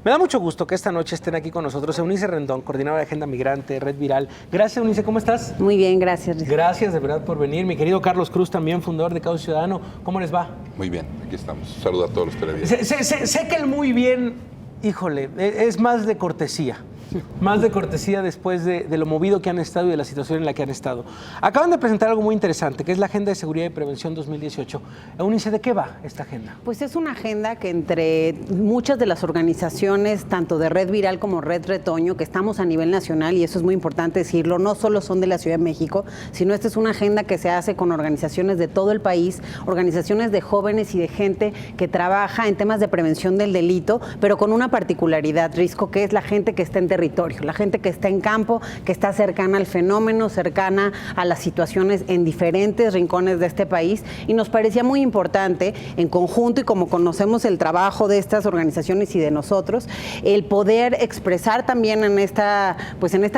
Me da mucho gusto que esta noche estén aquí con nosotros Eunice Rendón, coordinadora de Agenda Migrante, Red Viral. Gracias, Eunice, ¿cómo estás? Muy bien, gracias. Gracias de verdad por venir. Mi querido Carlos Cruz, también fundador de Causa Ciudadano. ¿Cómo les va? Muy bien, aquí estamos. Saludo a todos los televidentes. Sé que el muy bien, híjole, es más de cortesía. Más de cortesía después de lo movido que han estado y de la situación en la que han estado. Acaban de presentar algo muy interesante, que es la Agenda de Seguridad y Prevención 2018. Eunice, ¿de qué va esta agenda? Pues es una agenda que entre muchas de las organizaciones, tanto de Red Viral como Red Retoño, que estamos a nivel nacional, y eso es muy importante decirlo, no solo son de la Ciudad de México, sino esta es una agenda que se hace con organizaciones de todo el país, organizaciones de jóvenes y de gente que trabaja en temas de prevención del delito, pero con una particularidad, Risco, que es la gente que está en territorio, la gente que está en campo, que está cercana al fenómeno, cercana a las situaciones en diferentes rincones de este país, y nos parecía muy importante, en conjunto y como conocemos el trabajo de estas organizaciones y de nosotros, el poder expresar también en esta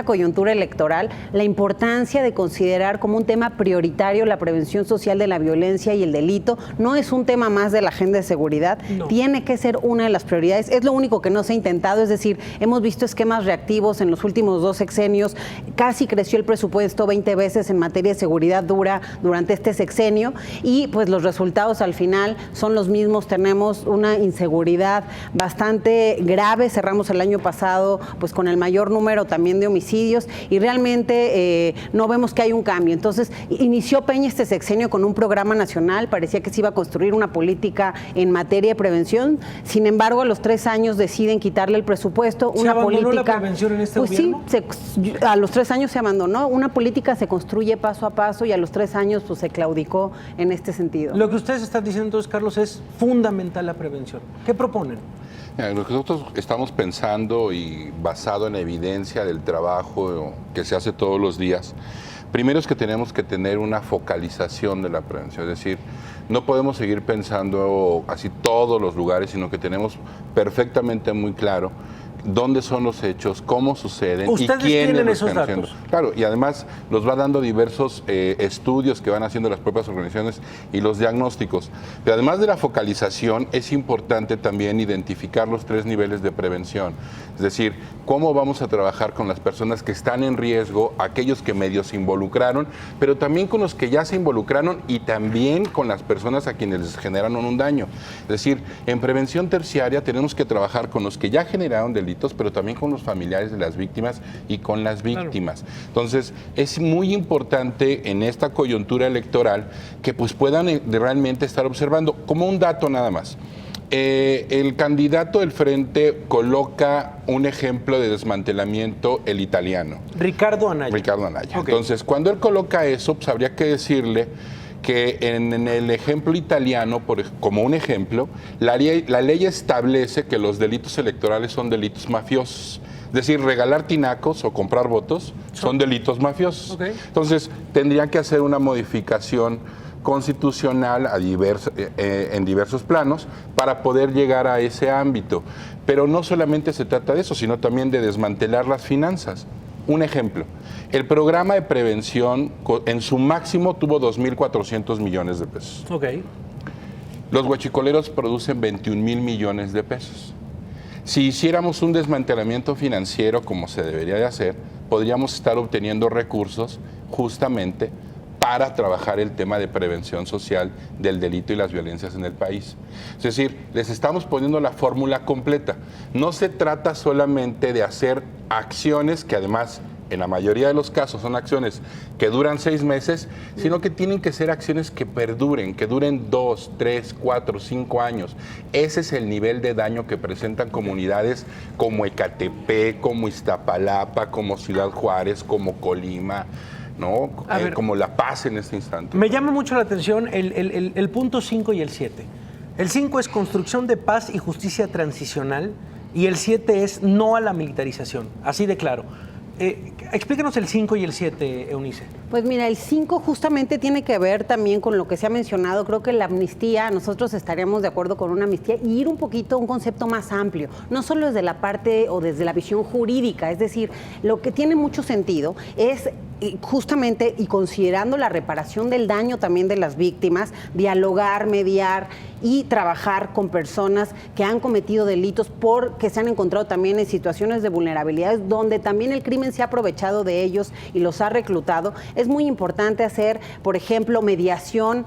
coyuntura electoral la importancia de considerar como un tema prioritario la prevención social de la violencia y el delito. No es un tema más de la agenda de seguridad, no. Tiene que ser una de las prioridades. Es lo único que no se ha intentado, es decir, hemos visto esquemas reactivos en los últimos 2 sexenios, casi creció el presupuesto 20 veces en materia de seguridad dura durante este sexenio, y pues los resultados al final son los mismos. Tenemos una inseguridad bastante grave, cerramos el año pasado pues con el mayor número también de homicidios, y realmente no vemos que hay un cambio. Entonces inició Peña este sexenio con un programa nacional, parecía que se iba a construir una política en materia de prevención, sin embargo a los 3 años deciden quitarle el presupuesto, una política en este pues gobierno? Sí, a los 3 años se abandonó. Una política se construye paso a paso y a los 3 años pues se claudicó en este sentido. Lo que ustedes están diciendo entonces, Carlos, es fundamental la prevención. ¿Qué proponen? Lo que nosotros estamos pensando, y basado en evidencia del trabajo que se hace todos los días, primero es que tenemos que tener una focalización de la prevención, es decir, no podemos seguir pensando así todos los lugares, sino que tenemos perfectamente muy claro dónde son los hechos, cómo suceden y quiénes los están haciendo. Claro, y además los va dando diversos estudios que van haciendo las propias organizaciones y los diagnósticos. Pero además de la focalización, es importante también identificar los 3 niveles de prevención. Es decir, cómo vamos a trabajar con las personas que están en riesgo, aquellos que medio se involucraron, pero también con los que ya se involucraron y también con las personas a quienes les generaron un daño. Es decir, en prevención terciaria tenemos que trabajar con los que ya generaron delitos, pero también con los familiares de las víctimas y con las víctimas. Claro. Entonces, es muy importante en esta coyuntura electoral que pues puedan realmente estar observando. Como un dato nada más, el candidato del Frente coloca un ejemplo de desmantelamiento, el italiano. Ricardo Anaya. Okay. Entonces, cuando él coloca eso, pues habría que decirle que en el ejemplo italiano, como un ejemplo, la ley establece que los delitos electorales son delitos mafiosos. Es decir, regalar tinacos o comprar votos son delitos mafiosos. Okay. Entonces, tendría que hacer una modificación constitucional en diversos planos para poder llegar a ese ámbito. Pero no solamente se trata de eso, sino también de desmantelar las finanzas. Un ejemplo, el programa de prevención en su máximo tuvo 2.400 millones de pesos. Okay. Los huachicoleros producen 21,000 millones de pesos. Si hiciéramos un desmantelamiento financiero como se debería de hacer, podríamos estar obteniendo recursos justamente para trabajar el tema de prevención social del delito y las violencias en el país. Es decir, les estamos poniendo la fórmula completa. No se trata solamente de hacer acciones que además en la mayoría de los casos son acciones que duran 6 meses, sino que tienen que ser acciones que perduren, que duren 2, 3, 4, 5 años. Ese es el nivel de daño que presentan comunidades como Ecatepec, como Iztapalapa, como Ciudad Juárez, como Colima, ¿no? Como La Paz en este instante. Me llama mucho la atención el punto 5 y el 7. El 5 es construcción de paz y justicia transicional, y el 7 es no a la militarización, así de claro. Explícanos el 5 y el 7, Eunice. Pues mira, el 5 justamente tiene que ver también con lo que se ha mencionado. Creo que la amnistía, nosotros estaríamos de acuerdo con una amnistía y ir un poquito a un concepto más amplio, no solo desde la parte o desde la visión jurídica. Es decir, lo que tiene mucho sentido es justamente y considerando la reparación del daño también de las víctimas, dialogar, mediar y trabajar con personas que han cometido delitos porque se han encontrado también en situaciones de vulnerabilidades donde también el crimen se ha aprovechado de ellos y los ha reclutado. Es muy importante hacer, por ejemplo, mediación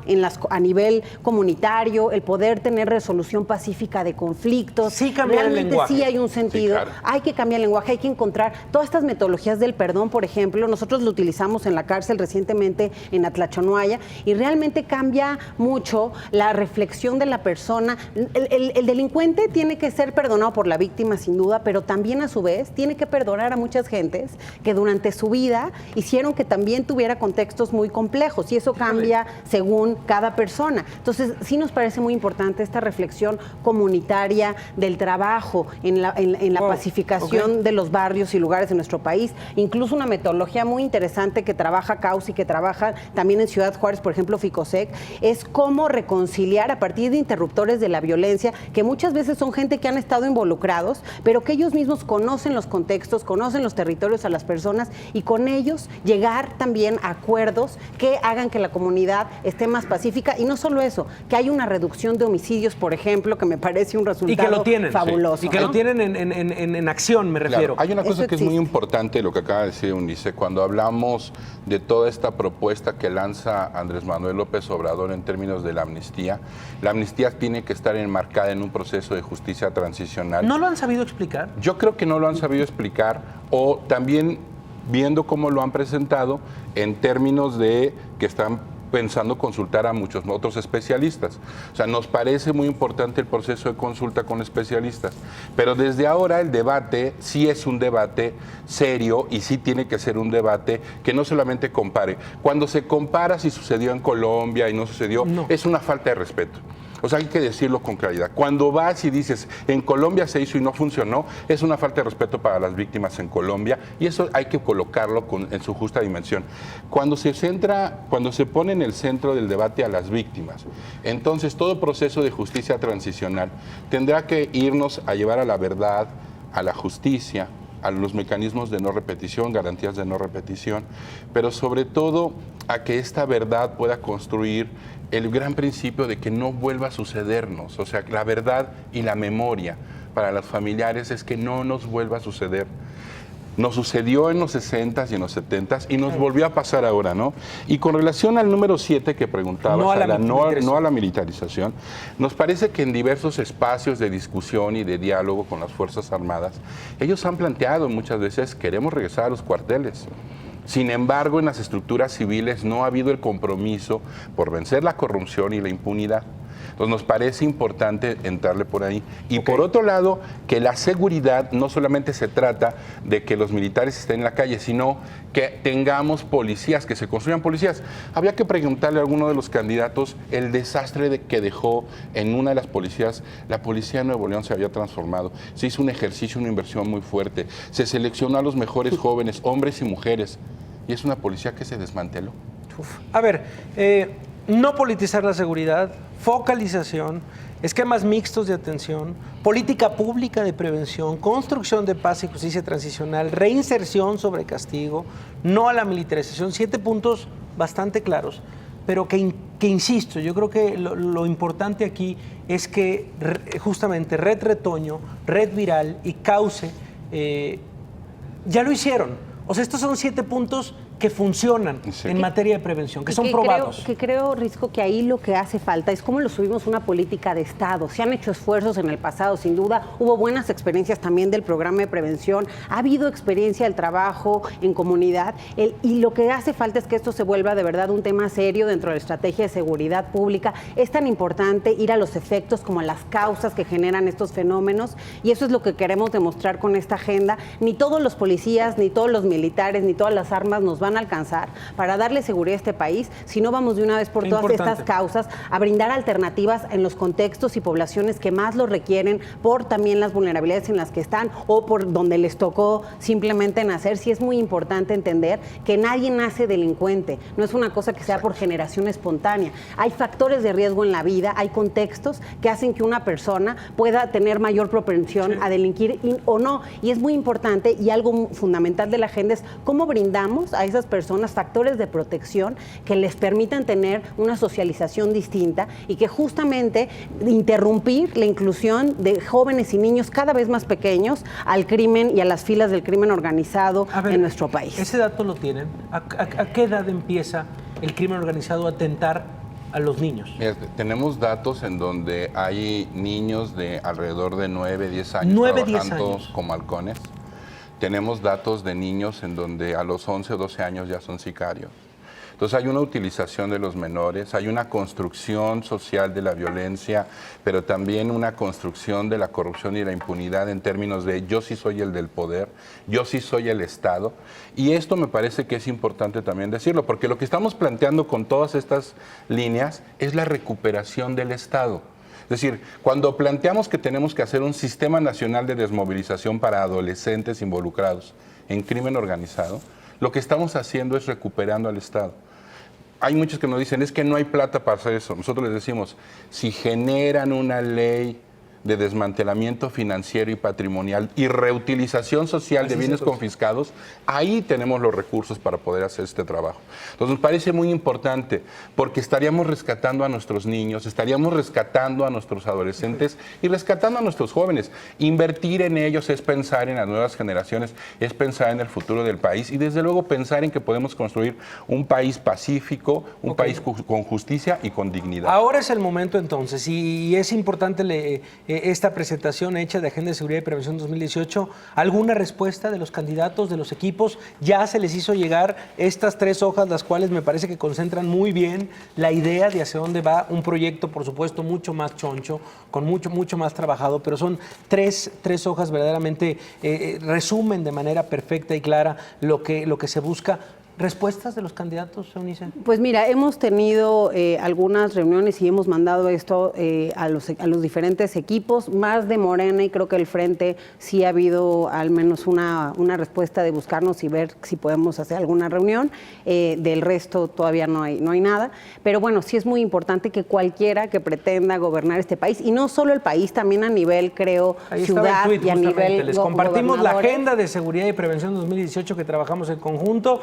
a nivel comunitario, el poder tener resolución pacífica de conflictos. Sí, cambiar el lenguaje. Sí hay un sentido. Sí, claro. Hay que cambiar el lenguaje, hay que encontrar todas estas metodologías del perdón, por ejemplo. Nosotros lo utilizamos en la cárcel recientemente en Atlachonuaya y realmente cambia mucho la reflexión de la persona. El delincuente tiene que ser perdonado por la víctima sin duda, pero también a su vez tiene que perdonar a muchas gentes que durante su vida hicieron que también tuviera contextos muy complejos y eso cambia según cada persona. Entonces sí nos parece muy importante esta reflexión comunitaria del trabajo en la pacificación de los barrios y lugares de nuestro país. Incluso una metodología muy interesante que trabaja CAUSI, que trabaja también en Ciudad Juárez, por ejemplo, FICOSEC, es cómo reconciliar a partir de interruptores de la violencia, que muchas veces son gente que han estado involucrados, pero que ellos mismos conocen los contextos, conocen los territorios a las personas y con ellos llegar también a acuerdos que hagan que la comunidad esté más pacífica y no solo eso, que hay una reducción de homicidios, por ejemplo, que me parece un resultado y que lo tienen, fabuloso. Sí. Y que lo tienen en acción, me refiero. Claro. Hay una cosa Eso que es muy importante, lo que acaba de decir Eunice, cuando hablamos de toda esta propuesta que lanza Andrés Manuel López Obrador en términos de la amnistía tiene que estar enmarcada en un proceso de justicia transicional. ¿No lo han sabido explicar? Yo creo que no lo han sabido explicar o también viendo cómo lo han presentado en términos de que están pensando consultar a muchos otros especialistas. O sea, nos parece muy importante el proceso de consulta con especialistas, pero desde ahora el debate sí es un debate serio y sí tiene que ser un debate que no solamente compare. Cuando se compara si sucedió en Colombia y no sucedió, es una falta de respeto. O sea, hay que decirlo con claridad. Cuando vas y dices, en Colombia se hizo y no funcionó, es una falta de respeto para las víctimas en Colombia y eso hay que colocarlo en su justa dimensión. Cuando se pone en el centro del debate a las víctimas, entonces todo proceso de justicia transicional tendrá que irnos a llevar a la verdad, a la justicia, a los mecanismos de no repetición, garantías de no repetición, pero sobre todo a que esta verdad pueda construir el gran principio de que no vuelva a sucedernos. O sea, la verdad y la memoria para los familiares es que no nos vuelva a suceder. Nos sucedió en los 60s y en los 70s y nos volvió a pasar ahora, ¿no? Y con relación al número 7 que preguntabas, no a la militarización, nos parece que en diversos espacios de discusión y de diálogo con las Fuerzas Armadas, ellos han planteado muchas veces, queremos regresar a los cuarteles. Sin embargo, en las estructuras civiles no ha habido el compromiso por vencer la corrupción y la impunidad. Entonces nos parece importante entrarle por ahí. Y por otro lado, que la seguridad no solamente se trata de que los militares estén en la calle, sino que tengamos policías, que se construyan policías. Había que preguntarle a alguno de los candidatos el desastre que dejó en una de las policías. La policía de Nuevo León se había transformado. Se hizo un ejercicio, una inversión muy fuerte. Se seleccionó a los mejores jóvenes, hombres y mujeres. Y es una policía que se desmanteló. A ver, no politizar la seguridad, focalización, esquemas mixtos de atención, política pública de prevención, construcción de paz y justicia transicional, reinserción sobre castigo, no a la militarización, 7 puntos bastante claros, pero que insisto, yo creo que lo importante aquí es que justamente Red Retoño, Red Viral y Cauce ya lo hicieron. O sea, estos son 7 puntos que funcionan en materia de prevención, que son probados. Creo, Risco, que ahí lo que hace falta es cómo lo subimos una política de Estado. Se han hecho esfuerzos en el pasado, sin duda. Hubo buenas experiencias también del programa de prevención. Ha habido experiencia del trabajo en comunidad. Y lo que hace falta es que esto se vuelva de verdad un tema serio dentro de la estrategia de seguridad pública. Es tan importante ir a los efectos como a las causas que generan estos fenómenos. Y eso es lo que queremos demostrar con esta agenda. Ni todos los policías, ni todos los militares, ni todas las armas nos van a alcanzar para darle seguridad a este país si no vamos de una vez por todas estas causas a brindar alternativas en los contextos y poblaciones que más lo requieren por también las vulnerabilidades en las que están o por donde les tocó simplemente nacer. Sí es muy importante entender que nadie nace delincuente, no es una cosa que sea por generación espontánea. Hay factores de riesgo en la vida, hay contextos que hacen que una persona pueda tener mayor propensión a delinquir o no. Y es muy importante y algo fundamental de la agenda es cómo brindamos a esas esas personas factores de protección que les permitan tener una socialización distinta y que justamente interrumpir la inclusión de jóvenes y niños cada vez más pequeños al crimen y a las filas del crimen organizado en nuestro país. ¿Ese dato lo tienen? ¿A qué edad empieza el crimen organizado a atentar a los niños? Mira, tenemos datos en donde hay niños de alrededor de 9, 10 años trabajando como halcones. Tenemos datos de niños en donde a los 11 o 12 años ya son sicarios. Entonces hay una utilización de los menores, hay una construcción social de la violencia, pero también una construcción de la corrupción y la impunidad en términos de yo sí soy el del poder, yo sí soy el Estado. Y esto me parece que es importante también decirlo, porque lo que estamos planteando con todas estas líneas es la recuperación del Estado. Es decir, cuando planteamos que tenemos que hacer un sistema nacional de desmovilización para adolescentes involucrados en crimen organizado, lo que estamos haciendo es recuperando al Estado. Hay muchos que nos dicen, es que no hay plata para hacer eso. Nosotros les decimos, si generan una ley de desmantelamiento financiero y patrimonial y reutilización social de bienes confiscados, ahí tenemos los recursos para poder hacer este trabajo. Entonces nos parece muy importante porque estaríamos rescatando a nuestros niños, estaríamos rescatando a nuestros adolescentes y rescatando a nuestros jóvenes. Invertir en ellos es pensar en las nuevas generaciones, es pensar en el futuro del país y desde luego pensar en que podemos construir un país pacífico, un país con justicia y con dignidad. Ahora es el momento entonces y es importante esta presentación hecha de Agenda de Seguridad y Prevención 2018, ¿alguna respuesta de los candidatos, de los equipos? Ya se les hizo llegar estas 3 hojas, las cuales me parece que concentran muy bien la idea de hacia dónde va un proyecto, por supuesto, mucho más choncho, con mucho más trabajado, pero son tres hojas verdaderamente resumen de manera perfecta y clara lo que se busca. ¿Respuestas de los candidatos, Eunice? Pues mira, hemos tenido algunas reuniones y hemos mandado esto a los diferentes equipos, más de Morena, y creo que el Frente sí ha habido al menos una respuesta de buscarnos y ver si podemos hacer alguna reunión. Del resto todavía no hay nada. Pero bueno, sí es muy importante que cualquiera que pretenda gobernar este país, y no solo el país, también a nivel, creo, ahí ciudad el tweet, y a nivel les compartimos la Agenda de Seguridad y Prevención 2018 que trabajamos en conjunto.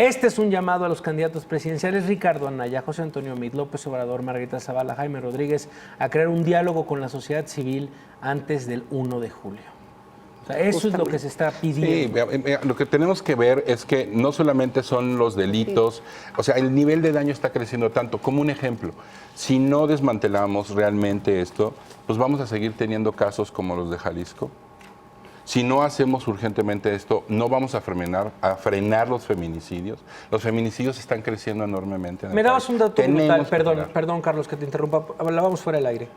Este es un llamado a los candidatos presidenciales: Ricardo Anaya, José Antonio Meade, López Obrador, Margarita Zavala, Jaime Rodríguez, a crear un diálogo con la sociedad civil antes del 1 de julio. O sea, eso es lo que se está pidiendo. Sí, lo que tenemos que ver es que no solamente son los delitos, o sea, el nivel de daño está creciendo tanto. Como un ejemplo, si no desmantelamos realmente esto, pues vamos a seguir teniendo casos como los de Jalisco. Si no hacemos urgentemente esto, no vamos a frenar los feminicidios. Los feminicidios están creciendo enormemente. Me dabas un dato brutal, perdón Carlos que te interrumpa, hablábamos fuera del aire.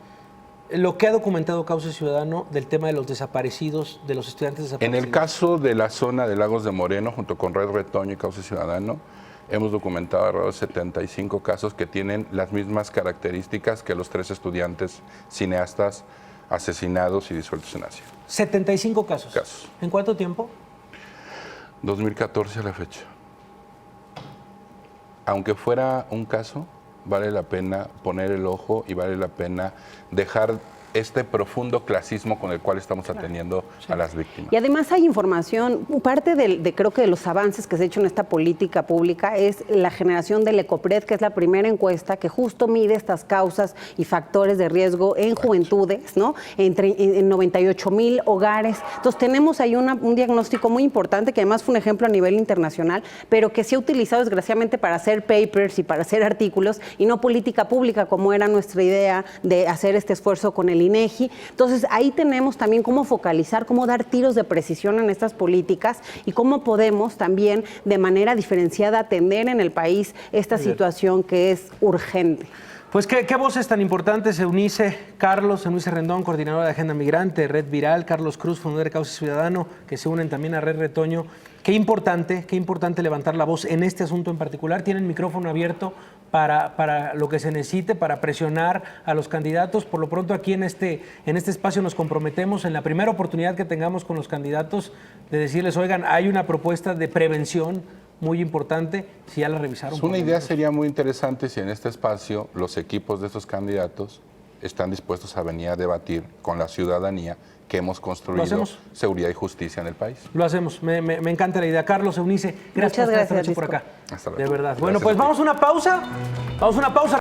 Lo que ha documentado Cauce Ciudadano del tema de los desaparecidos, de los estudiantes desaparecidos. En el caso de la zona de Lagos de Moreno, junto con Red Retoño y Cauce Ciudadano, hemos documentado alrededor de 75 casos que tienen las mismas características que los 3 estudiantes cineastas asesinados y disueltos en Asia. 75 casos. ¿En cuánto tiempo? 2014 a la fecha. Aunque fuera un caso, vale la pena poner el ojo y vale la pena dejar este profundo clasismo con el cual estamos atendiendo a las víctimas. Y además hay información, parte creo que de los avances que se ha hecho en esta política pública es la generación del ECOPRED, que es la primera encuesta que justo mide estas causas y factores de riesgo en juventudes, ¿no? En 98,000 hogares. Entonces tenemos ahí un diagnóstico muy importante que además fue un ejemplo a nivel internacional, pero que se ha utilizado desgraciadamente para hacer papers y para hacer artículos y no política pública, como era nuestra idea de hacer este esfuerzo con el INEGI. Entonces ahí tenemos también cómo focalizar, cómo dar tiros de precisión en estas políticas y cómo podemos también de manera diferenciada atender en el país esta situación que es urgente. Pues qué voces tan importantes, Eunice Rendón, coordinadora de Agenda Migrante, Red Viral, Carlos Cruz, fundador de Cauce Ciudadano, que se unen también a Red Retoño. Qué importante levantar la voz en este asunto en particular. Tienen micrófono abierto para lo que se necesite, para presionar a los candidatos. Por lo pronto aquí en este espacio nos comprometemos en la primera oportunidad que tengamos con los candidatos de decirles, oigan, hay una propuesta de prevención muy importante, si ya la revisaron. Una idea sería muy interesante si en este espacio los equipos de estos candidatos están dispuestos a venir a debatir con la ciudadanía que hemos construido seguridad y justicia en el país. Lo hacemos. Me encanta la idea. Carlos, Eunice, gracias por estar esta noche por acá. Hasta luego. De verdad. Gracias Bueno, pues vamos a una pausa. Vamos a una pausa.